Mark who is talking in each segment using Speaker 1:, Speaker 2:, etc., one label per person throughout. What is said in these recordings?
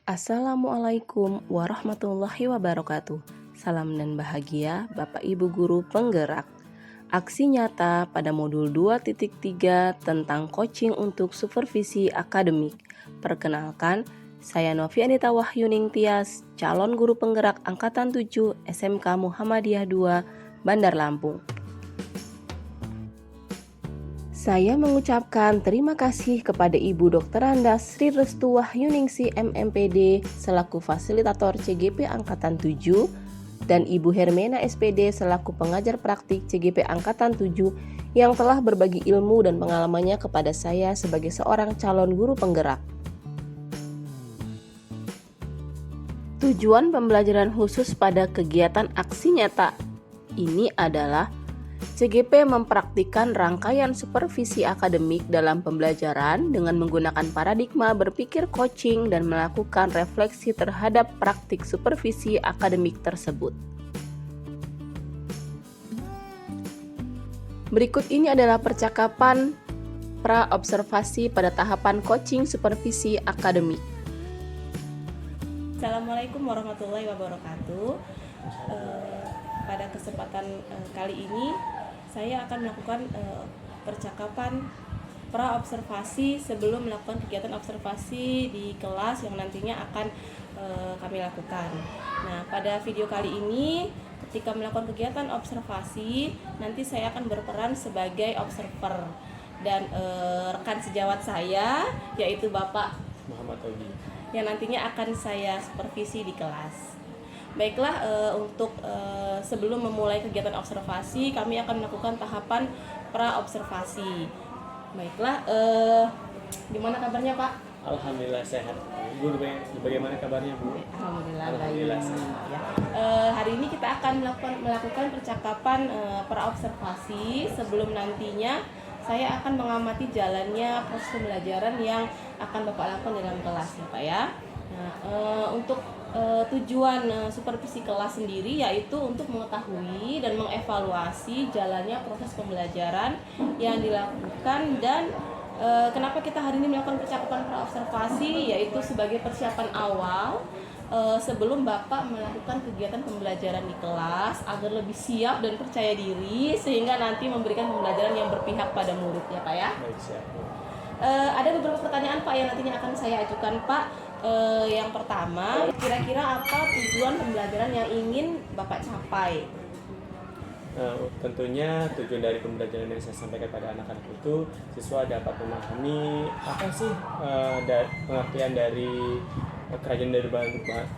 Speaker 1: Assalamualaikum warahmatullahi wabarakatuh. Salam dan bahagia Bapak Ibu Guru Penggerak. Aksi nyata pada modul 2.3 tentang coaching untuk supervisi akademik. Perkenalkan, saya Novi Anita Wahyuning Tias, calon guru penggerak Angkatan 7 SMK Muhammadiyah 2, Bandar Lampung. Saya mengucapkan terima kasih kepada Ibu Dr. Andas Sri Restu Wahyuningsi MMPD selaku fasilitator CGP Angkatan 7 dan Ibu Hermena SPD selaku pengajar praktik CGP Angkatan 7 yang telah berbagi ilmu dan pengalamannya kepada saya sebagai seorang calon guru penggerak. Tujuan pembelajaran khusus pada kegiatan aksi nyata ini adalah CGP mempraktikkan rangkaian supervisi akademik dalam pembelajaran dengan menggunakan paradigma berpikir coaching dan melakukan refleksi terhadap praktik supervisi akademik tersebut. Berikut ini adalah percakapan pra-observasi pada tahapan coaching supervisi akademik. Assalamualaikum warahmatullahi wabarakatuh. Pada kesempatan kali ini saya akan melakukan percakapan pra-observasi sebelum melakukan kegiatan observasi di kelas yang nantinya akan kami lakukan. Nah, pada video kali ini ketika melakukan kegiatan observasi nanti saya akan berperan sebagai observer dan rekan sejawat saya yaitu Bapak
Speaker 2: Muhammad Ogi
Speaker 1: yang nantinya akan saya supervisi di kelas. Baiklah, untuk sebelum memulai kegiatan observasi, kami akan melakukan tahapan pra-observasi. Baiklah, gimana kabarnya Pak?
Speaker 2: Alhamdulillah sehat. Bu, bagaimana kabarnya Bu?
Speaker 1: Alhamdulillah
Speaker 2: sehat.
Speaker 1: Ya. Hari ini kita akan melakukan percakapan pra-observasi sebelum nantinya saya akan mengamati jalannya proses pembelajaran yang akan Bapak lakukan dalam kelas ya Pak ya. Nah, untuk tujuan supervisi kelas sendiri yaitu untuk mengetahui dan mengevaluasi jalannya proses pembelajaran yang dilakukan dan kenapa kita hari ini melakukan percakapan pra-observasi yaitu sebagai persiapan awal sebelum Bapak melakukan kegiatan pembelajaran di kelas agar lebih siap dan percaya diri sehingga nanti memberikan pembelajaran yang berpihak pada murid ya Pak ya.
Speaker 2: Baik, siap.
Speaker 1: Ada beberapa pertanyaan Pak yang nantinya akan saya ajukan Pak. Yang pertama, kira-kira apa tujuan pembelajaran yang ingin Bapak capai?
Speaker 2: Tentunya tujuan dari pembelajaran yang saya sampaikan pada anak-anak itu siswa dapat memahami apa sih pengertian dari kerajinan dari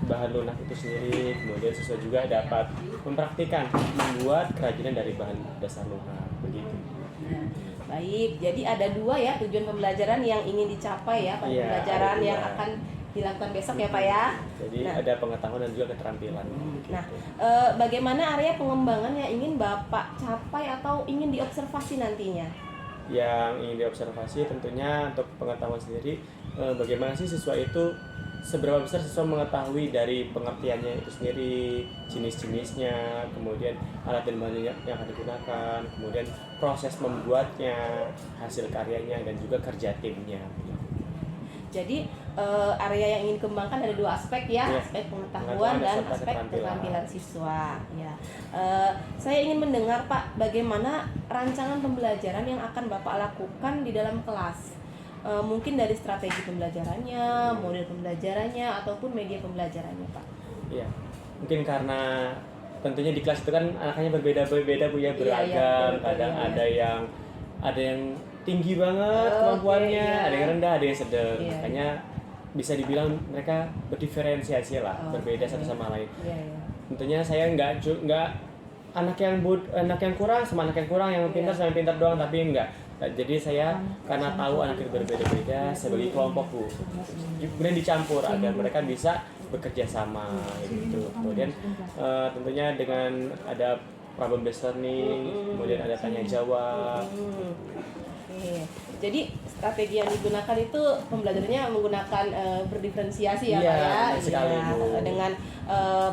Speaker 2: bahan lunak itu sendiri. Kemudian siswa juga dapat mempraktikkan membuat kerajinan dari bahan dasar lunak begitu.
Speaker 1: Baik, jadi ada dua ya tujuan pembelajaran yang ingin dicapai ya pada pembelajaran yang akan dilakukan besok ya Pak ya.
Speaker 2: Jadi ada pengetahuan dan juga keterampilan.
Speaker 1: Nah, bagaimana area pengembangan yang ingin Bapak capai atau ingin diobservasi nantinya?
Speaker 2: Yang ingin diobservasi tentunya untuk pengetahuan sendiri, bagaimana sih siswa itu seberapa besar siswa mengetahui dari pengertiannya itu sendiri, jenis-jenisnya, kemudian alat dan bahan yang akan digunakan, kemudian proses membuatnya, hasil karyanya, dan juga kerja timnya.
Speaker 1: Jadi area yang ingin dikembangkan ada dua aspek ya, aspek pengetahuan dan aspek keterampilan siswa. Ya, saya ingin mendengar Pak, bagaimana rancangan pembelajaran yang akan Bapak lakukan di dalam kelas? Mungkin dari strategi pembelajarannya, model pembelajarannya, ataupun media pembelajarannya Pak.
Speaker 2: Iya, mungkin karena tentunya di kelas itu kan anaknya berbeda-beda Bu ya, beragam. Kadang ada yang tinggi banget kemampuannya, ada yang rendah, ada yang sedang. Makanya bisa dibilang mereka berdiferensiasi lah, berbeda satu sama lain. Tentunya saya nggak anak yang kurang sama anak yang kurang, yang pintar sama yang pintar doang, tapi enggak. Jadi saya karena tahu anak itu berbeda-beda, saya bagi kelompok Bu, kemudian dicampur agar mereka bisa bekerja sama gitu. Kemudian tentunya dengan ada problem based learning, kemudian ada tanya jawab.
Speaker 1: Jadi strategi yang digunakan itu pembelajarannya menggunakan berdiferensiasi ya Pak ya.
Speaker 2: Sekali, Bu.
Speaker 1: Dengan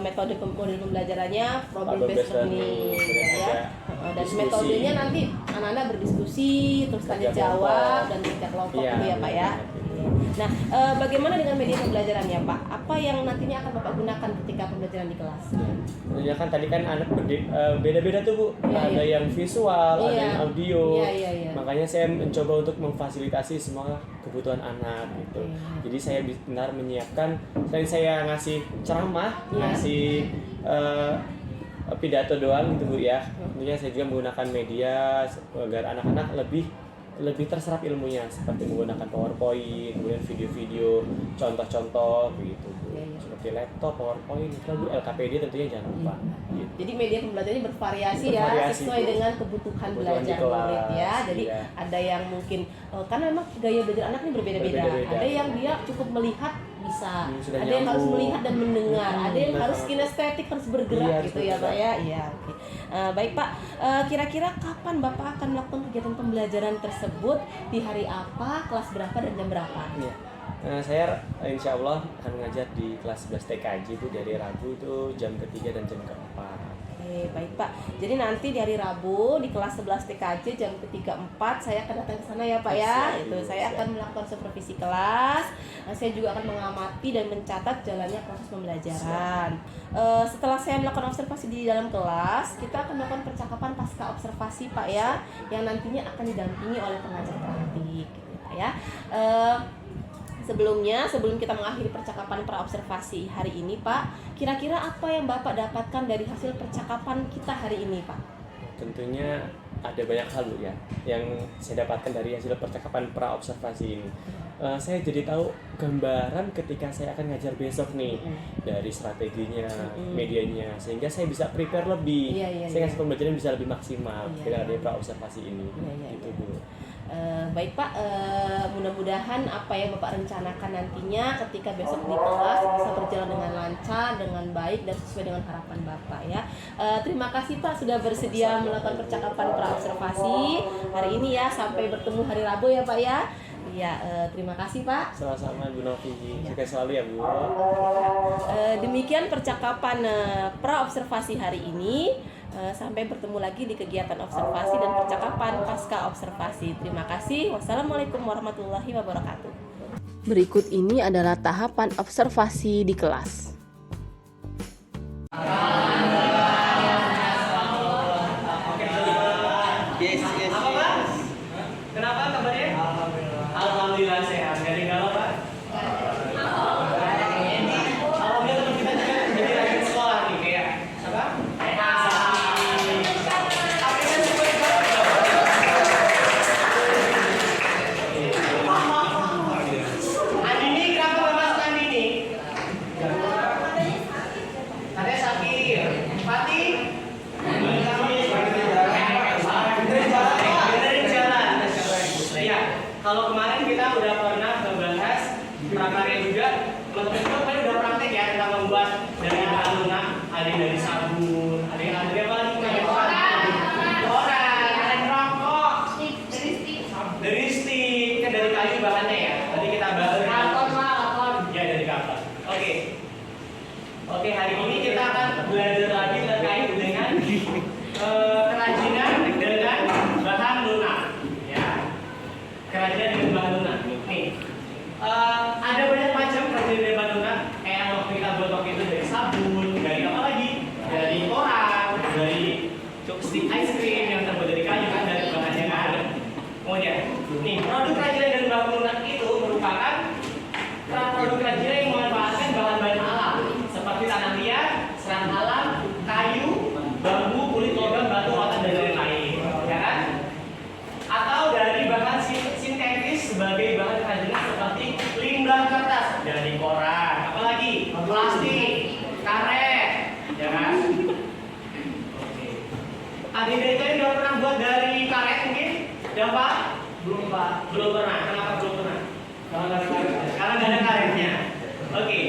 Speaker 1: metode model pembelajarannya problem based learning ya. Dan metodenya nanti anak-anak berdiskusi, terus tanya jawab dan kerja kelompok gitu ya Pak ya. Nah, bagaimana dengan media pembelajarannya, Pak? Apa yang nantinya akan Bapak gunakan ketika pembelajaran di kelas?
Speaker 2: Ya kan tadi kan anak beda-beda tuh Bu.
Speaker 1: Iya,
Speaker 2: Ada
Speaker 1: iya.
Speaker 2: yang visual, ada
Speaker 1: Iya.
Speaker 2: yang audio.
Speaker 1: Iya.
Speaker 2: Makanya saya mencoba untuk memfasilitasi semua kebutuhan anak gitu.
Speaker 1: Oke.
Speaker 2: Jadi saya benar menyiapkan, selain saya ngasih ceramah,
Speaker 1: Iya.
Speaker 2: ngasih pidato doang gitu Bu ya. Tentunya saya juga menggunakan media agar anak-anak lebih terserap ilmunya, seperti menggunakan PowerPoint, kemudian video-video, contoh-contoh begitu Bu.
Speaker 1: Iya.
Speaker 2: Seperti laptop, PowerPoint, itu Bu, LKPD tentunya jangan lupa. Gitu.
Speaker 1: Jadi media pembelajarannya bervariasi ya,
Speaker 2: Bervariasi,
Speaker 1: sesuai
Speaker 2: Bu.
Speaker 1: dengan kebutuhan
Speaker 2: Kebutuhan
Speaker 1: belajar
Speaker 2: di kelas,
Speaker 1: murid ya. Jadi
Speaker 2: iya.
Speaker 1: ada yang mungkin karena memang gaya belajar anak ini berbeda-beda.
Speaker 2: Berbeda-beda.
Speaker 1: Ada yang dia cukup melihat bisa,
Speaker 2: Sudah
Speaker 1: ada yang harus
Speaker 2: nyambung.
Speaker 1: melihat dan mendengar, ada yang
Speaker 2: benar
Speaker 1: harus
Speaker 2: banget.
Speaker 1: kinestetik, harus bergerak
Speaker 2: Iya,
Speaker 1: gitu
Speaker 2: harus
Speaker 1: ya Pak
Speaker 2: bergerak.
Speaker 1: ya. Iya, oke. Baik Pak, kira-kira kapan Bapak akan melakukan kegiatan pembelajaran tersebut, di hari apa, kelas berapa dan jam berapa?
Speaker 2: Iya. Saya insya Allah akan mengajar di kelas 11 TKJ Bu, dari Rabu itu jam ketiga dan jam keempat.
Speaker 1: Oke, baik Pak. Jadi nanti di hari Rabu di kelas 11 TKJ jam ketiga 4 saya akan datang ke sana ya Pak ya.
Speaker 2: Siap,
Speaker 1: Itu
Speaker 2: Ibu,
Speaker 1: saya
Speaker 2: siap.
Speaker 1: akan melakukan supervisi kelas. Saya juga akan mengamati dan mencatat jalannya proses pembelajaran. Setelah saya melakukan observasi di dalam kelas, kita akan melakukan percakapan pasca observasi Pak ya, yang nantinya akan didampingi oleh pengajar praktik gitu Pak ya. Sebelum kita mengakhiri percakapan pra-observasi hari ini Pak, kira-kira apa yang Bapak dapatkan dari hasil percakapan kita hari ini Pak?
Speaker 2: Tentunya ada banyak hal Bu ya yang saya dapatkan dari hasil percakapan pra-observasi ini. Saya jadi tahu gambaran ketika saya akan ngajar besok nih, dari strateginya, medianya, sehingga saya bisa prepare lebih.
Speaker 1: Iya,
Speaker 2: Saya
Speaker 1: iya.
Speaker 2: ngasih pembelajaran bisa lebih maksimal
Speaker 1: Iya,
Speaker 2: dengan
Speaker 1: iya.
Speaker 2: adanya pra-observasi ini.
Speaker 1: Iya,
Speaker 2: Gitu
Speaker 1: iya.
Speaker 2: Bu.
Speaker 1: Baik Pak, mudah-mudahan apa yang Bapak rencanakan nantinya ketika besok di kelas bisa berjalan dengan lancar, dengan baik dan sesuai dengan harapan Bapak ya. Terima kasih Pak sudah bersedia melakukan percakapan pra-observasi hari ini ya. Sampai bertemu hari Rabu ya Pak ya. Iya, terima kasih Pak.
Speaker 2: Sama-sama Bu Novi. Sukses selalu ya Bu.
Speaker 1: Demikian percakapan pra-observasi hari ini. Sampai bertemu lagi di kegiatan observasi dan percakapan pasca observasi. Terima kasih. Wassalamualaikum warahmatullahi wabarakatuh. Berikut ini adalah tahapan observasi di kelas.
Speaker 3: Yes.
Speaker 2: Apa Pak? Kenapa kabarnya? Alhamdulillah sehat. Gak ada galau Pak? Alhamdulillah teman kita juga jadi lagi di sekolah nih kayak apa? Andini, kenapa nggak masuk Andini? Katanya sakit. Fatih? Benerin jalan. Iya. Kalau kemarin kita udah pernah membahas prakarya juga, teman-teman juga kemarin udah praktek ya tentang membuat dari bahan lunak, ada yang dari sabun, ada yang apa lagi? Koran, ada yang rokok, dari stick, kan dari kayu bahannya ya. Tadi kita bahas ya dari karton. Oke, hari ini kita akan belajar lagi terkait dengan kerajinan dengan bahan lunak. Ya, kerajinan dengan bahan lunak. Nih, ada banyak macam kerajinan dengan bahan lunak. Kayak yang waktu kita buat waktu itu dari sabun, dari apa lagi? Dari koran, dari stick ice cream yang terbuat dari kayu kan, dari bahan yang ada. Kemudian, nih produk kerajinan dengan bahan lunak itu merupakan produk kerajinan yang memanfaatkan bahan-bahan alam seperti tanah liat, serat alam, kayu, bambu, kulit logam, batu, rotan dan lain-lain, ya kan? Atau dari bahan sintetis sebagai bahan kerajinan seperti limbah kertas dari koran, apalagi plastik, karet, ya kan? Oke. Ada dari kalian udah pernah buat dari karet mungkin? Ya Pak? Belum Pak. Belum pernah. Kenapa belum pernah? Karena nggak ada karetnya. Oke.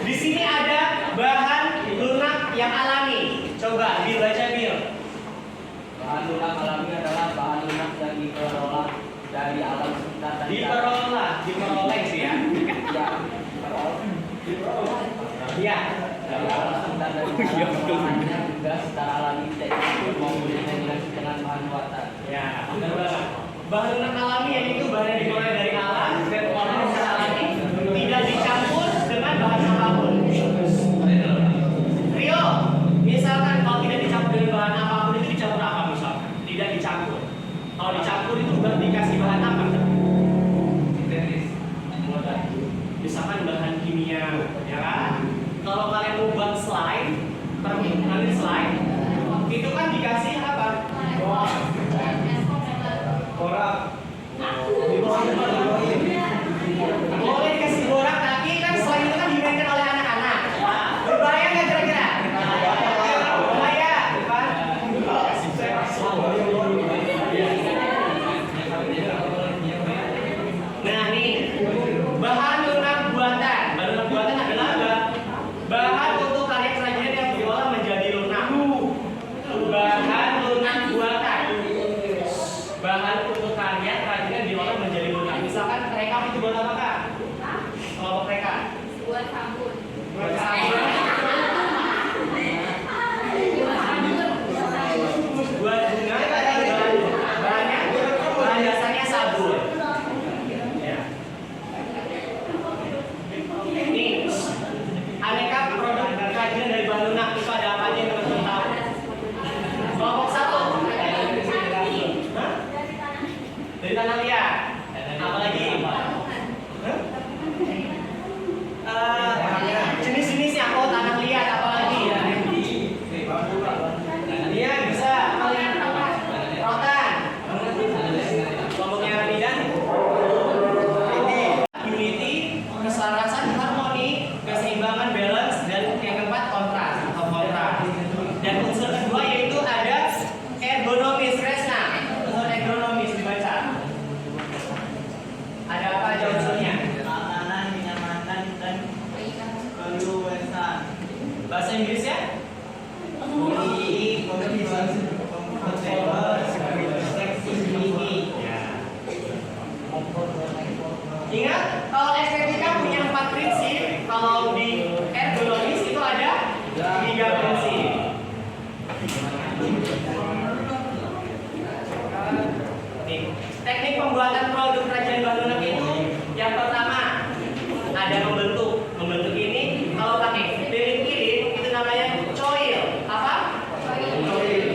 Speaker 2: Di sini ada bahan lunak yang alami. Coba dibaca Bil.
Speaker 3: Bahan lunak alami adalah bahan lunak yang diperoleh dari alam sekitar dan
Speaker 2: Diperoleh sih ya. Iya.
Speaker 3: dari alam sekitar dan bahannya juga secara alami tidak maupun dengan bahan buatan.
Speaker 2: Ya, benar banget.
Speaker 3: Bahan lunak alami yaitu bahan yang diperoleh dari alam dan warnanya secara alami, tidak dicampur dengan bahan apapun. Rio, misalkan kalau tidak dicampur dengan bahan apapun itu dicampur apa misalkan? Tidak dicampur. Kalau dicampur itu bukan dikasih bahan apa? Misalkan bahan kimia, ya kan? Kalau kalian mau buat slide, permainan slide, itu kan dikasih apa? Borak. Boleh dikasih borak, tapi kan slide itu kan dimainkan oleh anak-anak. Berbahaya nggak kira-kira? Berbahaya, bukan? Nah nih, bahan lunak buatan. Bahan lunak buatan adalah bahan untuk karya kerajinan yang diolah menjadi lunak. Bahan lunak buatan. Bahan untuk karya kerajinan diolah menjadi lunak. Misalkan rekam itu buat apa kak? Kelompok rekam.
Speaker 4: Buat sabun.
Speaker 3: Buat sabun. Buat bunga. Bahannya bahan dasarnya sabun. Ya. Ini aneka produk kerajinan dari bahan lunak itu ada apa aja yang teman-teman tahu? Kelompok satu. Hah? Dari tanah liat. Apa lagi? Jenis-jenisnya oh tanah liat apa lagi? Iya bisa. Rotan. Kelompoknya Ranidan. Unity, keselarasan, harmoni, keseimbangan, balance, dan yang keempat kontras atau kontras. Dan unsur kedua yaitu ada ergonomis, Resna. Unsur ergonomis dibaca. Ada apa aja unsurnya?
Speaker 5: Keamanan, kenyamanan, dan keluasan.
Speaker 3: Bahasa Inggrisnya? Ingat, kalau estetika punya 4 prinsip, kalau di ergonomis itu ada 3 prinsip. Nih, teknik pembuatan produk kerajinan bahan lunak itu yang pertama ada membentuk. Membentuk ini kalau pakai lilin-lilin itu namanya coil. Apa?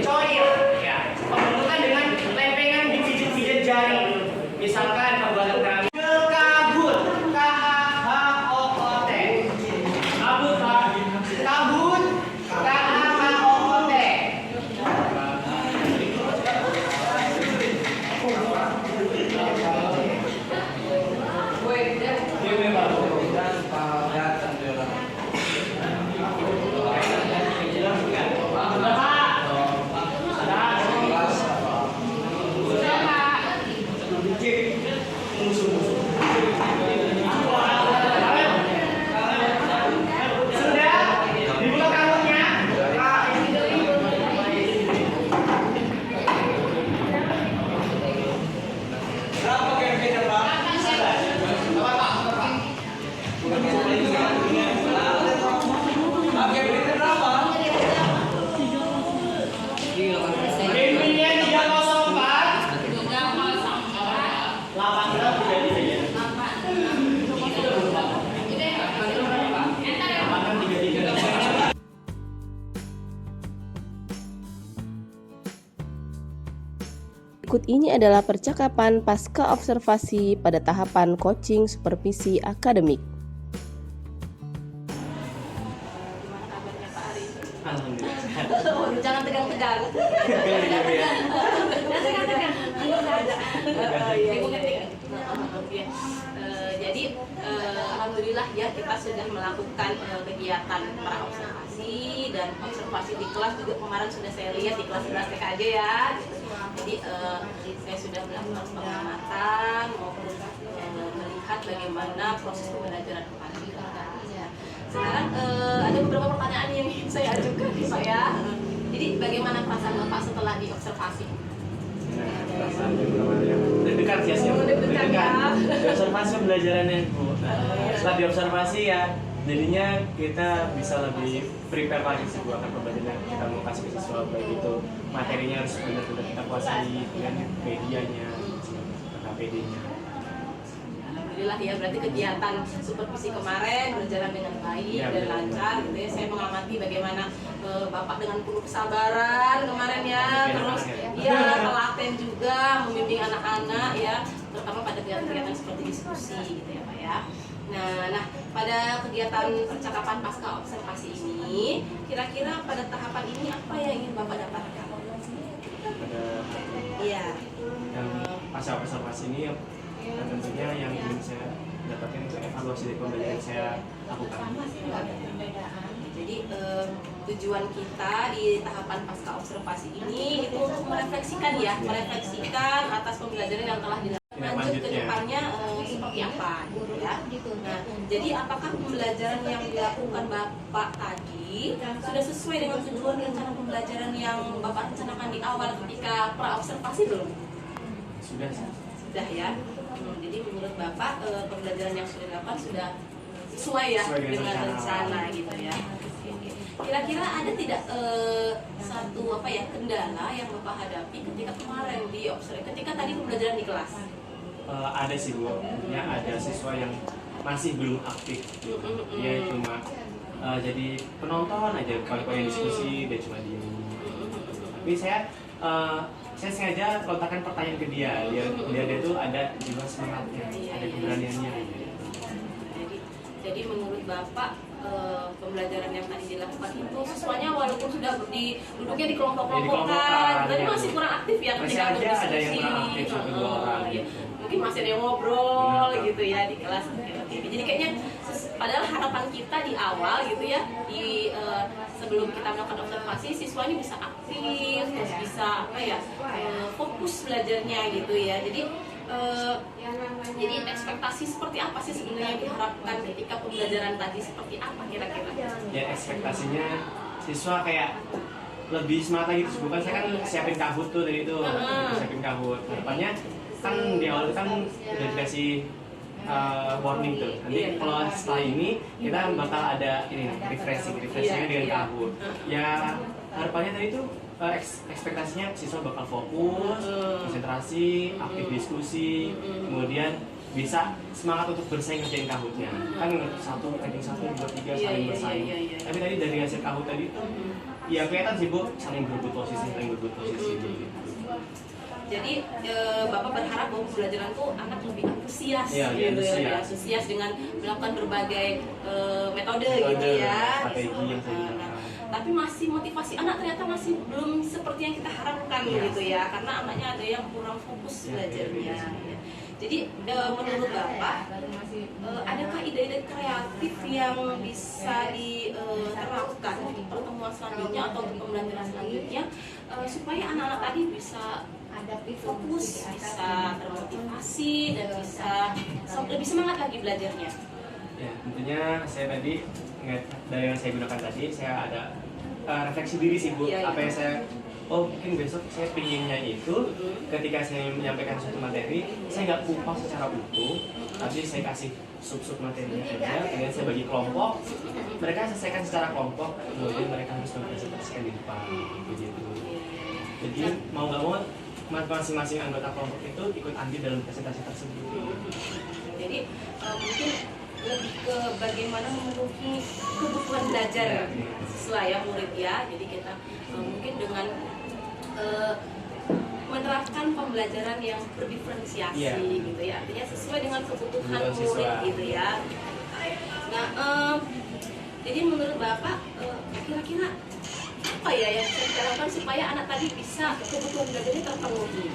Speaker 3: Coil. Ya. Pembentukan dengan lempengan dipijit-pijit jari. Misalkan pembuatan keramik. Kabut. K-A-H-O-O-T. Kabut, Pak. Kabut. K-A-H-O-O-T. Bimbingnya 304
Speaker 1: Berikut ini adalah percakapan pasca observasi pada tahapan coaching supervisi akademik.
Speaker 4: Jangan tegang-tegang. Jadi alhamdulillah ya kita sudah melakukan kegiatan praobservasi dan observasi di kelas juga kemarin sudah saya lihat di kelas 11 TKJ ya. Jadi saya sudah melakukan pengamatan maupun melihat bagaimana proses pembelajaran kemarin. Sekarang ada beberapa pertanyaan yang ingin saya ajukan nih Pak ya. Jadi bagaimana perasaan Bapak setelah diobservasi?
Speaker 2: Dekat ya sih.
Speaker 4: Deg-degan ya.
Speaker 2: Observasi pembelajarannya Bu. Setelah diobservasi ya, jadinya kita bisa lebih prepare lagi sih Bu akan pembelajaran kita mau kasih ke siswa, baik itu materinya harus benar-benar kita kuasai dengan medianya. APD-nya.
Speaker 4: Alhamdulillah ya, berarti kegiatan supervisi kemarin berjalan dengan baik
Speaker 2: Ya,
Speaker 4: dan
Speaker 2: betul.
Speaker 4: lancar gitu ya. Saya mengamati bagaimana Bapak dengan penuh kesabaran kemarin ya, terus ya telaten juga membimbing anak-anak ya, terutama pada kegiatan-kegiatan seperti diskusi gitu ya Pak ya. Nah, pada kegiatan percakapan pasca observasi ini, kira-kira pada tahapan ini apa yang ingin Bapak dapatkan?
Speaker 2: Pada
Speaker 4: Iya.
Speaker 2: yang pasca observasi ini tentunya yang ingin saya dapatkan itu evaluasi dari pembelajaran yang saya lakukan.
Speaker 4: Jadi tujuan kita di tahapan pasca observasi ini itu untuk merefleksikan ya, merefleksikan atas pembelajaran yang telah dilakukan. Lanjut ke depannya seperti apa gitu ya. Nah, jadi apakah pembelajaran yang dilakukan Bapak tadi sudah sesuai dengan tujuan rencana pembelajaran yang Bapak rencanakan di awal ketika pra-observasi belum?
Speaker 2: Sudah sih.
Speaker 4: Sudah ya. Jadi menurut Bapak pembelajaran yang sudah dilakukan sudah sesuai ya
Speaker 2: Sesuai dengan
Speaker 4: dengan rencana gitu ya. Oke. Kira-kira ada tidak satu apa ya kendala yang Bapak hadapi ketika kemarin di observasi, ketika tadi pembelajaran di kelas?
Speaker 2: Ada sih Bu, tentunya ada siswa yang masih belum aktif. Dia cuma jadi penonton aja kalau yang diskusi, dia cuma diem. Tapi saya sengaja lontarkan pertanyaan ke dia, dia tuh ada juga semangatnya, ada keberaniannya.
Speaker 4: Jadi menurut Bapak pembelajaran yang tadi dilakukan itu siswanya walaupun sudah duduknya di kelompok-kelompokan, tapi
Speaker 2: ya,
Speaker 4: masih kurang aktif ya
Speaker 2: masih
Speaker 4: ketika
Speaker 2: aja ada yang
Speaker 4: berdiskusi.
Speaker 2: kurang aktif satu dua orang
Speaker 4: Iya.
Speaker 2: gitu.
Speaker 4: Mungkin masih ada yang ngobrol
Speaker 2: Benar.
Speaker 4: gitu ya di kelas. Oke. Jadi kayaknya padahal harapan kita di awal gitu ya, di sebelum kita melakukan observasi siswa ini bisa aktif, terus bisa apa ya fokus belajarnya gitu ya. Jadi ekspektasi seperti apa sih sebenarnya yang diharapkan ketika pembelajaran tadi, seperti apa kira-kira?
Speaker 2: Ya ekspektasinya siswa kayak lebih semangat lagi, terus bukan saya kan siapin kahut tuh dari itu, siapin kahut. Harapannya kan di awal itu kan udah dikasih warning tuh. Nanti kalau setelah ini kita bakal ada ini refreshingnya dengan kahut. Ya harapannya tadi tuh ekspektasinya siswa bakal fokus, konsentrasi, aktif diskusi, kemudian bisa semangat untuk bersaing ngerjain kahutnya. Kan ranking 1, 2, 3 saling bersaing. Tapi tadi dari hasil kahut tadi tuh ya kelihatan sih Bu, saling berebut posisi.
Speaker 4: Jadi Bapak berharap bahwa pembelajaran tuh anak lebih antusias,
Speaker 2: Iya,
Speaker 4: gitu,
Speaker 2: antusias.
Speaker 4: lebih antusias dengan melakukan berbagai metode gitu ya.
Speaker 2: strategi yang saya gunakan.
Speaker 4: Tapi masih motivasi anak ternyata masih belum seperti yang kita harapkan gitu ya, karena anaknya ada yang kurang fokus belajarnya. Ya. Jadi menurut Bapak, adakah ide-ide kreatif yang bisa diterapkan di pertemuan selanjutnya atau di pembelajaran selanjutnya supaya anak-anak tadi bisa fokus, bisa termotivasi dan bisa lebih semangat lagi belajarnya?
Speaker 2: Ya, tentunya saya tadi dari yang saya gunakan tadi, saya ada refleksi diri sih Bu.
Speaker 4: Iya.
Speaker 2: Apa yang saya, mungkin besok saya pinginnya itu ketika saya menyampaikan suatu materi, saya nggak kupas secara utuh, tapi saya kasih sub-sub materinya aja, kemudian saya bagi kelompok, mereka selesaikan secara kelompok, kemudian mereka harus mempresentasikan di depan, begitu. Jadi mau nggak mau masing-masing anggota kelompok itu ikut andil dalam presentasi tersebut.
Speaker 4: Jadi mungkin lebih ke bagaimana memenuhi kebutuhan belajar sesuai ya murid ya. Jadi kita mungkin dengan menerapkan pembelajaran yang berdiferensiasi gitu ya, artinya sesuai dengan kebutuhan murid gitu ya. Nah, jadi menurut Bapak kira-kira apa ya yang bisa kita lakukan supaya anak tadi bisa kebutuhan belajarnya terpenuhi?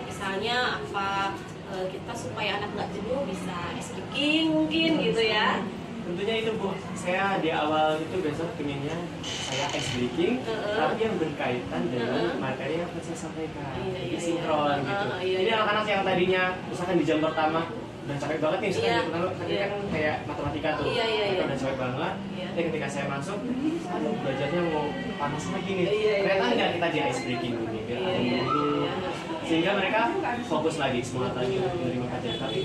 Speaker 4: Misalnya apa kita supaya anak nggak jenuh bisa speaking mungkin gitu ya.
Speaker 2: Tentunya itu Bu, saya di awal itu besok pengennya saya ice breaking, tapi yang berkaitan dengan materi yang akan saya sampaikan, jadi sinkron gitu. Jadi anak-anak yang tadinya misalkan di jam pertama udah capek banget nih, misalkan tadi kan kayak matematika tuh, mereka udah capek banget. Tapi ketika saya masuk, aduh belajarnya mau panas lagi nih. Ternyata nggak, kita di ice breaking dulu, biar adem dulu, sehingga mereka fokus lagi, semangat lagi untuk menerima kajian. Tapi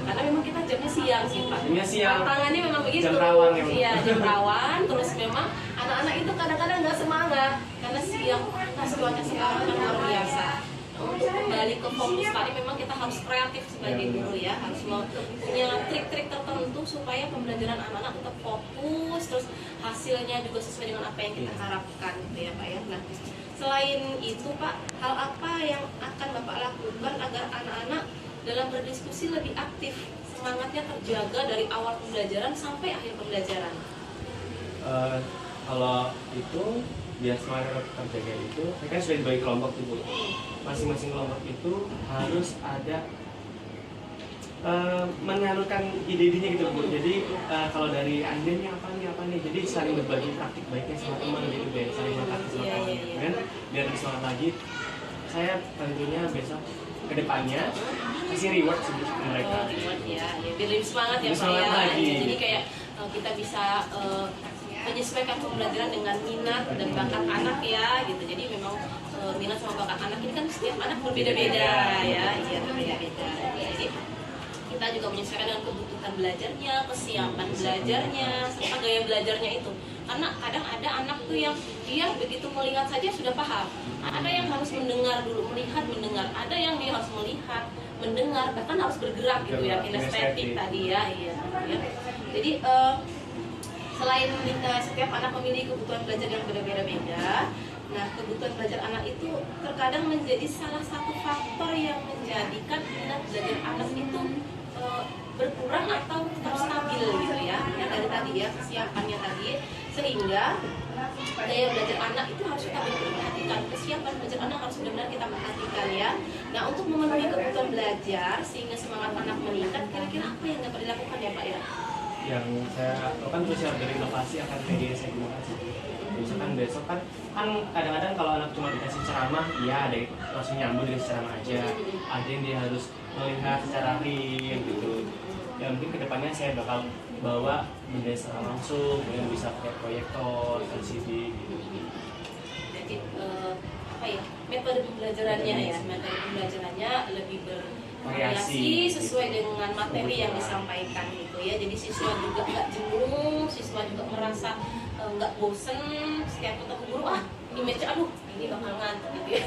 Speaker 4: karena memang kita jamnya siang sih Pak.
Speaker 2: Jamnya siang.
Speaker 4: Tantangannya memang begitu.
Speaker 2: Jam rawan memang.
Speaker 4: Iya, jam rawan. Terus memang anak-anak itu kadang-kadang nggak semangat karena siang. Nah, cuaca sekarang kan luar biasa. untuk kembali ke fokus tadi memang kita harus kreatif sebagai guru ya, harus punya trik-trik tertentu supaya pembelajaran anak-anak tetap fokus, terus hasilnya juga sesuai dengan apa yang kita harapkan gitu ya Pak ya. Nah, selain itu Pak, hal apa yang akan Bapak lakukan agar anak-anak dalam berdiskusi lebih aktif, semangatnya terjaga dari awal pembelajaran sampai akhir pembelajaran?
Speaker 2: Kalau itu biar semangat terjaga itu, saya kan sudah dibagi kelompok tuh Bu. Masing-masing kelompok itu harus ada menyalurkan ide-idenya gitu Bu. Jadi kalau dari Andin apa nih, jadi saling berbagi praktik baiknya sama teman gitu, biar saling melengkapi sama teman, kan? Biar lebih semangat lagi. Saya tentunya besok kedepannya kasih reward sih ke mereka.
Speaker 4: Reward ya, biar lebih semangat ya
Speaker 2: Lebih
Speaker 4: Pak
Speaker 2: semangat
Speaker 4: ya.
Speaker 2: lagi.
Speaker 4: Jadi kayak kita bisa menyesuaikan pembelajaran dengan minat dan bakat anak ya gitu. Jadi memang minat sama bakat anak ini kan setiap anak berbeda-beda ya, iya berbeda-beda. Jadi kita juga menyesuaikan dengan kebutuhan belajarnya, kesiapan belajarnya, serta gaya belajarnya itu. Karena kadang ada anak tuh yang dia begitu melihat saja sudah paham. Ada yang harus mendengar dulu, melihat, mendengar. Ada yang dia harus melihat, mendengar, bahkan harus bergerak gitu ya, kinestetik tadi ya, iya. Ya. Jadi selain setiap anak memiliki kebutuhan belajar yang berbeda-beda, nah kebutuhan belajar anak itu terkadang menjadi salah satu faktor yang menjadikan minat belajar anak itu berkurang atau tetap stabil gitu ya. Yang dari tadi ya, kesiapannya tadi, sehingga daya belajar anak itu harus kita perhatikan, kesiapan belajar anak harus benar-benar kita perhatikan ya. Nah, untuk memenuhi kebutuhan belajar sehingga semangat anak meningkat, kira-kira apa yang dapat dilakukan ya Pak ya?
Speaker 2: Yang saya lakukan terus ya, dari inovasi akan media saya gunakan. Misalkan besok kan kadang-kadang kalau anak cuma dikasih ceramah, iya ada yang langsung nyambung dengan ceramah aja. Ada yang dia harus melihat secara real gitu. Ya mungkin kedepannya saya bakal bawa benda secara langsung, yang bisa pakai proyektor, LCD gitu.
Speaker 4: Jadi apa ya, metode pembelajarannya ya, metode pembelajarannya lebih bervariasi sesuai dengan materi yang disampaikan gitu ya. Jadi siswa juga nggak jenuh, siswa juga merasa nggak bosen setiap ketemu guru, image aduh ini bakal ngantuk gitu ya.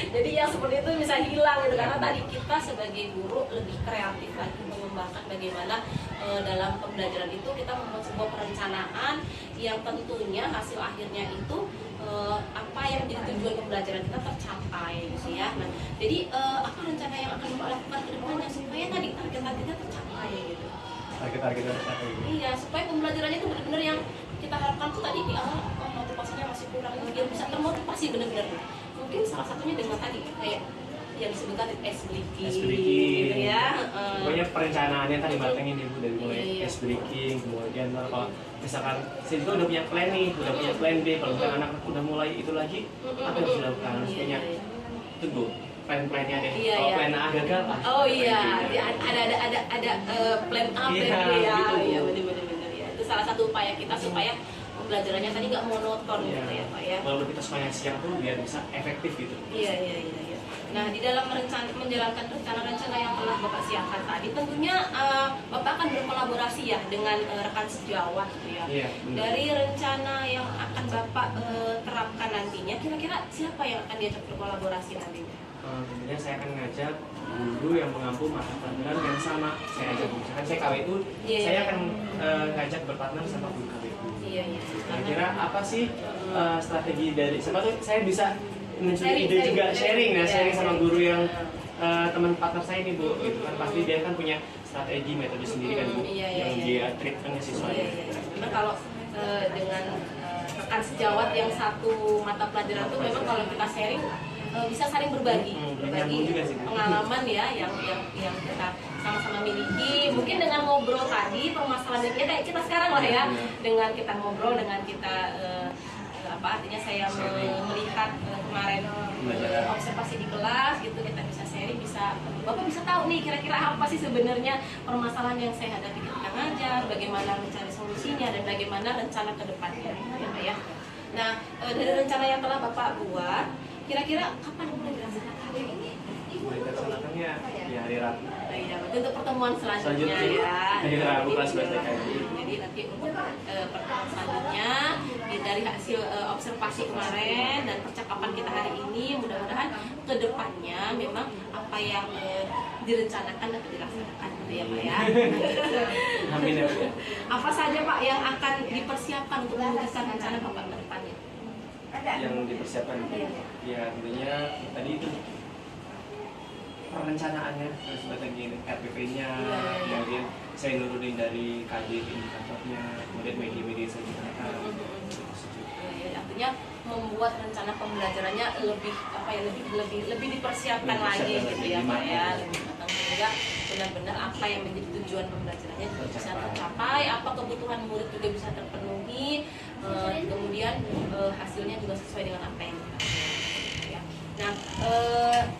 Speaker 4: Jadi yang seperti itu bisa hilang gitu, karena tadi kita sebagai guru lebih kreatif lagi mengembangkan bagaimana dalam pembelajaran itu kita membuat sebuah perencanaan yang tentunya hasil akhirnya itu apa yang menjadi tujuan pembelajaran kita tercapai gitu ya. Nah, jadi apa rencana yang akan Bapak lakukan ke depannya supaya tadi target-targetnya tercapai gitu.
Speaker 2: Target-targetnya tercapai.
Speaker 4: Iya, supaya pembelajarannya itu benar-benar yang kita harapkan tuh tadi di awal motivasinya masih kurang, biar bisa termotivasi benar-benar. Mungkin salah satunya dengan tadi kayak yang disebutkan ice breaking gitu ya.
Speaker 2: Pokoknya perencanaannya tadi matengin Ibu, dari mulai ice breaking, kemudian kalau misalkan situ udah punya plan nih, udah punya plan B, kalau misalkan anak udah mulai itu lagi, apa yang harus dilakukan? Harus punya tunggu plan-plannya deh. Kalau plan A gagal,
Speaker 4: oh iya, ada plan A, plan B ya. Iya benar-benar ya. Itu salah satu upaya kita supaya pembelajarannya tadi nggak monoton gitu ya Pak ya.
Speaker 2: Walaupun kita semuanya siang tuh biar bisa efektif gitu.
Speaker 4: Iya. Nah, di dalam menjalankan rencana-rencana yang telah Bapak siapkan tadi, tentunya Bapak akan berkolaborasi ya dengan rekan sejawat gitu ya.
Speaker 2: Iya,
Speaker 4: dari rencana yang akan Bapak terapkan nantinya, kira-kira siapa yang akan diajak berkolaborasi nantinya?
Speaker 2: Tentunya saya akan ngajak guru yang mengampu mata pelajaran yang sama. Saya ajak, misalkan saya KWU, saya akan ngajak berpartner sama guru KWU.
Speaker 4: Iya.
Speaker 2: Kira-kira apa sih strategi dari, siapa tuh saya bisa mencuri ide juga, sharing sama guru yang teman partner saya nih Bu, gitu kan pasti dia kan punya strategi metode sendiri kan Bu, yang dia treatment ke siswanya.
Speaker 4: Memang kalau dengan rekan sejawat yang satu mata pelajaran itu memang kalau kita sharing bisa saling berbagi pengalaman ya yang kita sama-sama miliki. Mungkin dengan ngobrol tadi permasalahannya kayak kita sekarang lah ya, dengan kita ngobrol, dengan kita artinya saya melihat kemarin observasi di kelas gitu, kita bisa sharing, Bapak bisa tahu nih kira-kira apa sih sebenarnya permasalahan yang saya hadapi ketika ngajar, bagaimana mencari solusinya dan bagaimana rencana ke depannya ya. Nah, dari rencana yang telah Bapak buat, kira-kira kapan mulai dilaksanakan ini?
Speaker 2: Mulai dilaksanakannya di hari Rabu.
Speaker 4: Untuk pertemuan selanjutnya ya.
Speaker 2: Hari Rabu kelas 11 TKJ.
Speaker 4: Jadi nanti untuk pertemuan selanjutnya dari hasil observasi kemarin dan percakapan kita hari ini, mudah-mudahan kedepannya memang apa yang direncanakan dapat dilaksanakan gitu ya Pak ya.
Speaker 2: Amin ya Bu ya.
Speaker 4: Apa saja Pak yang akan dipersiapkan untuk mewujudkan rencana Bapak ke depannya?
Speaker 2: Yang dipersiapkan ya tentunya tadi itu perencanaannya terus bagian RPP-nya, kemudian saya nurunin dari KD indikatornya, kemudian media-media saya gunakan.
Speaker 4: Artinya membuat rencana pembelajarannya lebih apa ya, lebih dipersiapkan lagi gitu ya Pak ya, lebih matang sehingga benar-benar apa yang menjadi tujuan pembelajarannya juga bisa tercapai, apa kebutuhan murid juga bisa terpenuhi, kemudian hasilnya juga sesuai dengan apa yang kita ya. Nah,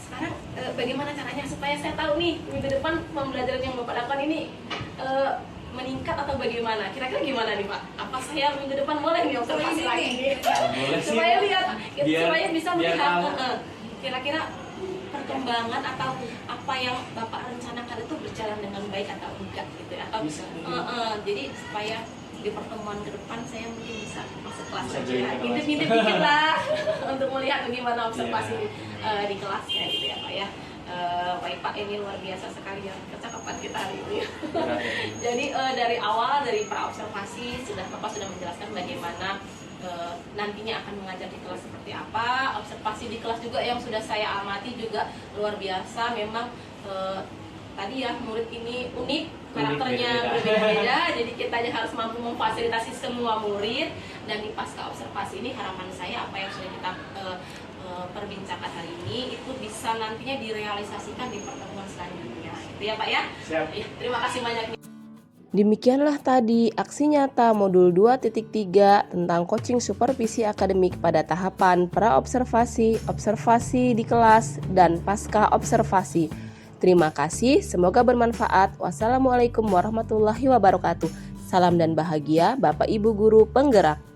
Speaker 4: sekarang bagaimana caranya supaya saya tahu nih minggu depan pembelajaran yang Bapak lakukan ini meningkat atau bagaimana? Kira-kira gimana nih Pak? Apa saya minggu depan boleh nih observasi lagi?
Speaker 2: Boleh sih.
Speaker 4: Supaya lihat, supaya bisa
Speaker 2: biar
Speaker 4: melihat
Speaker 2: tahu.
Speaker 4: kira-kira perkembangan atau apa yang Bapak rencanakan itu berjalan dengan baik atau enggak gitu ya? Atau
Speaker 2: Bisa.
Speaker 4: jadi supaya di pertemuan ke depan saya mungkin bisa masuk kelas
Speaker 2: Bisa
Speaker 4: aja
Speaker 2: join
Speaker 4: ya.
Speaker 2: ke kelas.
Speaker 4: Ngintip-ngintip dikit lah untuk melihat bagaimana observasi di kelasnya gitu ya Pak ya. Baik Pak, ini luar biasa sekali ya percakapan kita hari ini. Jadi dari awal, dari pra-observasi Bapak sudah menjelaskan bagaimana nantinya akan mengajar di kelas seperti apa. Observasi di kelas juga yang sudah saya amati juga luar biasa. Memang tadi ya murid ini unik, karakternya berbeda-beda. Jadi kita aja harus mampu memfasilitasi semua murid. Dan di pasca observasi ini harapan saya apa yang sudah kita perbincangkan hari ini itu bisa nantinya direalisasikan di pertemuan selanjutnya. Itu ya Pak ya.
Speaker 2: Siap.
Speaker 4: Ya, terima kasih banyak.
Speaker 1: Demikianlah tadi aksi nyata modul 2.3 tentang coaching supervisi akademik pada tahapan pra-observasi, observasi di kelas, dan pasca observasi. Terima kasih, semoga bermanfaat. Wassalamualaikum warahmatullahi wabarakatuh. Salam dan bahagia Bapak Ibu Guru Penggerak.